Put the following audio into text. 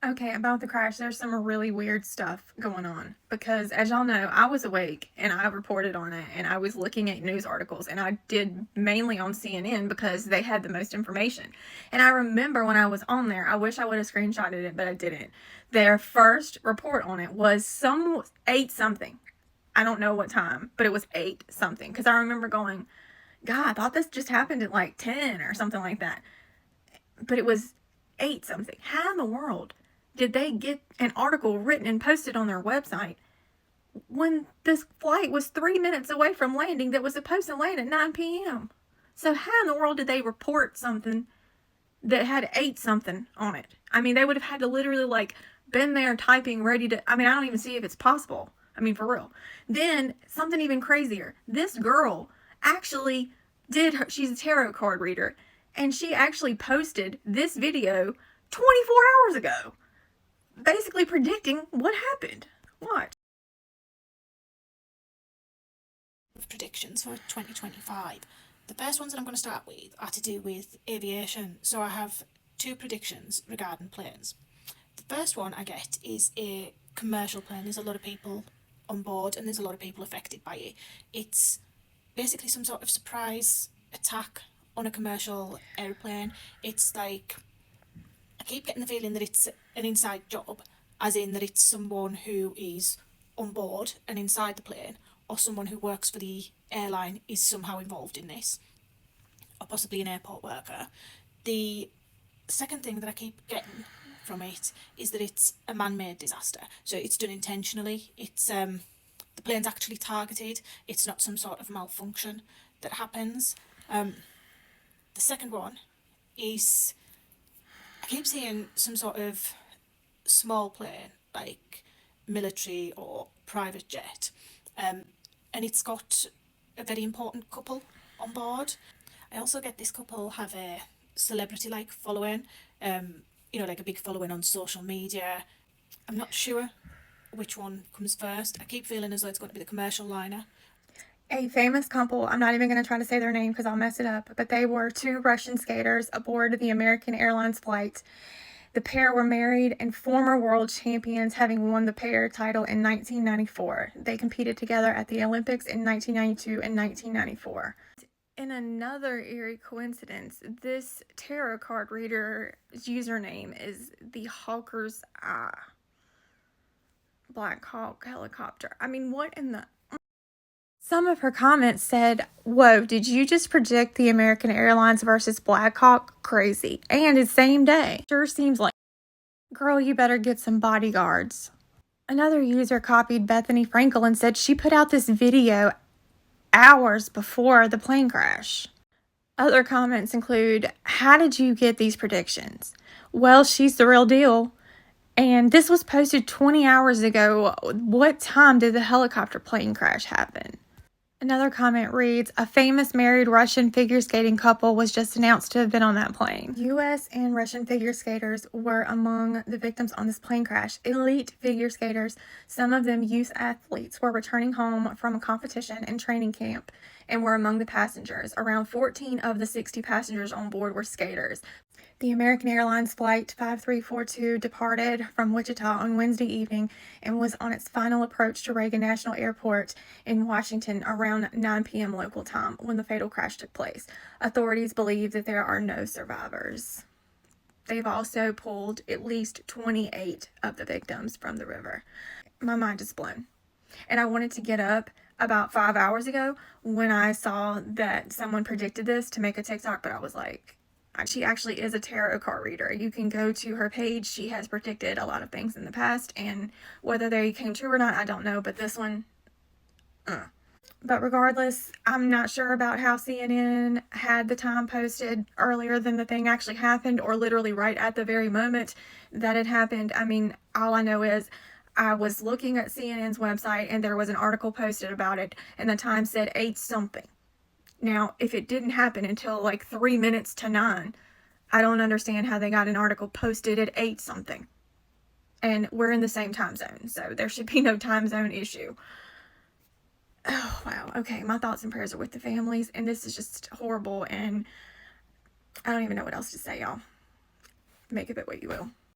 Okay, about the crash, there's some really weird stuff going on because, as y'all know, I was awake and I reported on it and I was looking at news articles, and I did mainly on CNN because they had the most information. And I remember when I was on there, I wish I would have screenshotted it, but I didn't. Their first report on it was some 8 something. I don't know what time, but it was 8 something because I remember going, God, I thought this just happened at like 10 or something like that. But it was 8 something. How in the world did they get an article written and posted on their website when this flight was 3 minutes away from landing that was supposed to land at 9 p.m.? So how in the world did they report something that had 8 something on it? I mean, they would have had to literally like been there typing ready to, I mean, I don't even see if it's possible. I mean, for real. Then something even crazier. This girl actually she's a tarot card reader, and she actually posted this video 24 hours ago, basically predicting what happened. Watch. Predictions for 2025. The first ones that I'm going to start with are to do with aviation. So I have 2 predictions regarding planes. The first one I get is a commercial plane. There's a lot of people on board and there's a lot of people affected by it. It's basically some sort of surprise attack on a commercial airplane. It's like, I keep getting the feeling that it's an inside job, as in that it's someone who is on board and inside the plane, or someone who works for the airline is somehow involved in this, or possibly an airport worker. The second thing that I keep getting from it is that it's a man-made disaster, so it's done intentionally. It's the plane's actually targeted. It's not some sort of malfunction that happens. The second one is, I keep seeing some sort of small plane, like military or private jet, and it's got a very important couple on board. I also get this couple have a celebrity-like following, like a big following on social media. I'm not sure which one comes first. I keep feeling as though it's going to be the commercial liner. A famous couple, I'm not even going to try to say their name because I'll mess it up, but they were 2 Russian skaters aboard the American Airlines flight. The pair were married and former world champions, having won the pair title in 1994. They competed together at the Olympics in 1992 and 1994. In another eerie coincidence, this tarot card reader's username is the Hawker's Eye. Blackhawk helicopter. I mean, what in the... Some of her comments said, "Whoa, did you just predict the American Airlines versus Blackhawk? Crazy. And it's same day. Sure seems like, girl, you better get some bodyguards." Another user copied Bethany Frankel and said she put out this video hours before the plane crash. Other comments include, "How did you get these predictions?" Well, she's the real deal. And this was posted 20 hours ago. What time did the helicopter plane crash happen? Another comment reads, "A famous married Russian figure skating couple was just announced to have been on that plane." U.S. and Russian figure skaters were among the victims on this plane crash. Elite figure skaters, some of them youth athletes, were returning home from a competition and training camp and were among the passengers. Around 14 of the 60 passengers on board were skaters. The American Airlines Flight 5342 departed from Wichita on Wednesday evening and was on its final approach to Reagan National Airport in Washington around 9 p.m. local time when the fatal crash took place. Authorities believe that there are no survivors. They've also pulled at least 28 of the victims from the river. My mind is blown. And I wanted to get up about 5 hours ago when I saw that someone predicted this to make a TikTok, but I was like, she actually is a tarot card reader. You can go to her page. She has predicted a lot of things in the past, and whether they came true or not, I don't know, but this one, But regardless, I'm not sure about how CNN had the time posted earlier than the thing actually happened, or literally right at the very moment that it happened. I mean, all I know is I was looking at CNN's website and there was an article posted about it, and the time said 8 something. Now, if it didn't happen until like 3 minutes to 9, I don't understand how they got an article posted at 8 something. And we're in the same time zone, so there should be no time zone issue. Oh, wow. Okay, my thoughts and prayers are with the families, and this is just horrible, and I don't even know what else to say, y'all. Make of it what you will.